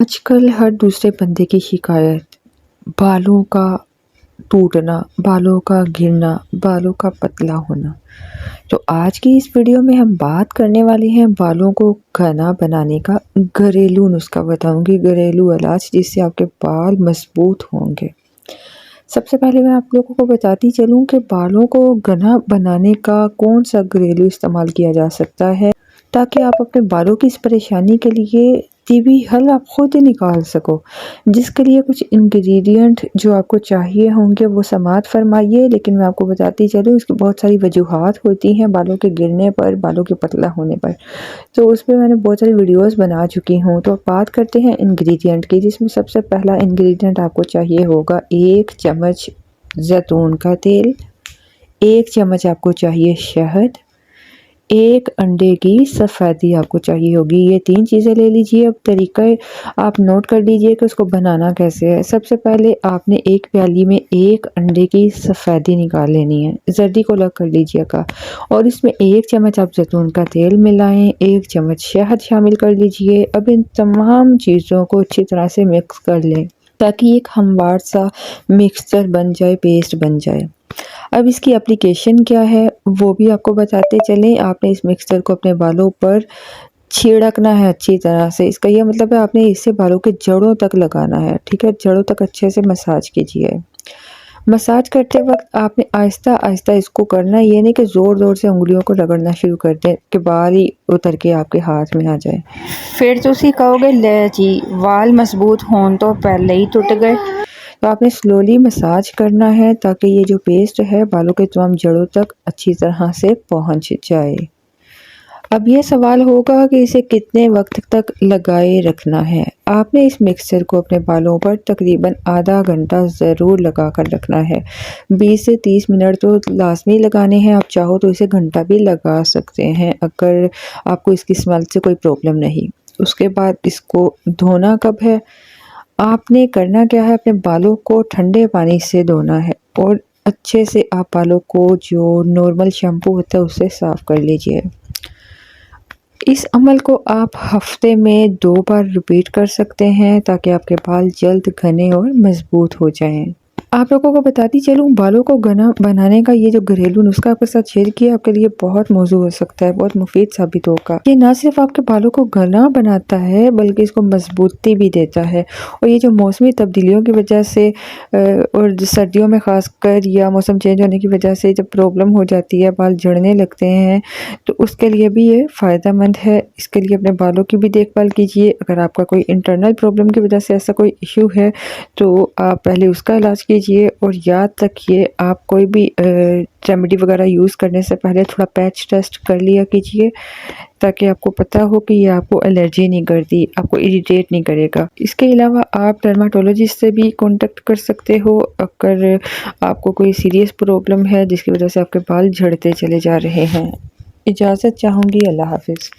आजकल हर दूसरे बंदे की शिकायत बालों का टूटना, बालों का गिरना, बालों का पतला होना। तो आज की इस वीडियो में हम बात करने वाले हैं बालों को घना बनाने का घरेलू नुस्खा बताऊंगी, घरेलू इलाज जिससे आपके बाल मजबूत होंगे। सबसे पहले मैं आप लोगों को बताती चलूं कि बालों को घना बनाने का कौन सा घरेलू इस्तेमाल किया जा सकता है, ताकि आप अपने बालों की इस परेशानी के लिए तीबी हल आप खुद निकाल सको। जिसके लिए कुछ इंग्रेडिएंट जो आपको चाहिए होंगे वो समात फरमाइए, लेकिन मैं आपको बताती चलूँ इसकी बहुत सारी वजूहात होती हैं बालों के गिरने पर, बालों के पतला होने पर। तो उस पे मैंने बहुत सारी वीडियोस बना चुकी हूँ। तो बात करते हैं इंग्रेडिएंट की, जिसमें सबसे पहला इंग्रेडिएंट आपको चाहिए होगा 1 चम्मच जैतून का तेल, 1 चम्मच आपको चाहिए शहद, 1 अंडे की सफ़ेदी आपको चाहिए होगी। ये 3 चीज़ें ले लीजिए। अब तरीका आप नोट कर लीजिए कि उसको बनाना कैसे है। सबसे पहले आपने एक प्याली में 1 अंडे की सफ़ेदी निकाल लेनी है, जर्दी को अलग कर लीजिएगा, और इसमें 1 चम्मच आप जैतून का तेल मिलाएं, 1 चम्मच शहद शामिल कर लीजिए। अब इन तमाम चीज़ों को अच्छी तरह से मिक्स कर लें ताकि एक हमवार सा मिक्सचर बन जाए, पेस्ट बन जाए। अब इसकी एप्लीकेशन क्या है वो भी आपको बताते चलें। आपने इस मिक्सचर को अपने बालों पर छिड़कना है अच्छी तरह से। इसका ये मतलब है आपने इसे बालों के जड़ों तक लगाना है, ठीक है। जड़ों तक अच्छे से मसाज कीजिए। मसाज करते वक्त आपने आहिस्ता आहिस्ता इसको करना है, ये नहीं कि ज़ोर ज़ोर से उंगलियों को रगड़ना शुरू कर दें कि बाल ही उतर के आपके हाथ में आ जाए। फिर तुसी कहोगे ले जी वाल मजबूत हों तो पहले ही टूट गए। तो आपने स्लोली मसाज करना है ताकि ये जो पेस्ट है बालों के तमाम जड़ों तक अच्छी तरह से पहुंच जाए। अब ये सवाल होगा कि इसे कितने वक्त तक लगाए रखना है। आपने इस मिक्सचर को अपने बालों पर तकरीबन आधा घंटा ज़रूर लगा कर रखना है। 20 से 30 मिनट तो लाजमी लगाने हैं। आप चाहो तो इसे घंटा भी लगा सकते हैं अगर आपको इसकी स्मेल से कोई प्रॉब्लम नहीं। उसके बाद इसको धोना कब है, आपने करना क्या है, अपने बालों को ठंडे पानी से धोना है और अच्छे से आप बालों को जो नॉर्मल शैम्पू होता है उससे साफ़ कर लीजिए। इस अमल को आप हफ्ते में 2 बार रिपीट कर सकते हैं ताकि आपके बाल जल्द घने और मजबूत हो जाएं। आप लोगों को बताती चलूँ बालों को घना बनाने का ये जो घरेलू नुस्खा आपके साथ शेयर किया आपके लिए बहुत मौजू हो सकता है, बहुत मुफीद साबित होगा। ये ना सिर्फ आपके बालों को घना बनाता है बल्कि इसको मजबूती भी देता है। और ये जो मौसमी तब्दीलियों की वजह से और सर्दियों में ख़ासकर या मौसम चेंज होने की वजह से जब प्रॉब्लम हो जाती है, बाल झड़ने लगते हैं, तो उसके लिए भी ये फ़ायदेमंद है। इसके लिए अपने बालों की भी देखभाल कीजिए। अगर आपका कोई इंटरनल प्रॉब्लम की वजह से ऐसा कोई इशू है तो आप पहले उसका इलाज कीजिए। और याद रखिए आप कोई भी रेमेडी वगैरह यूज़ करने से पहले थोड़ा पैच टेस्ट कर लिया कीजिए ताकि आपको पता हो कि ये आपको एलर्जी नहीं करती, आपको इरिटेट नहीं करेगा। इसके अलावा आप डर्माटोलॉजिस्ट से भी कांटेक्ट कर सकते हो अगर आपको कोई सीरियस प्रॉब्लम है जिसकी वजह से आपके बाल झड़ते चले जा रहे हैं। इजाज़त चाहूँगी। अल्लाह हाफ़िज़।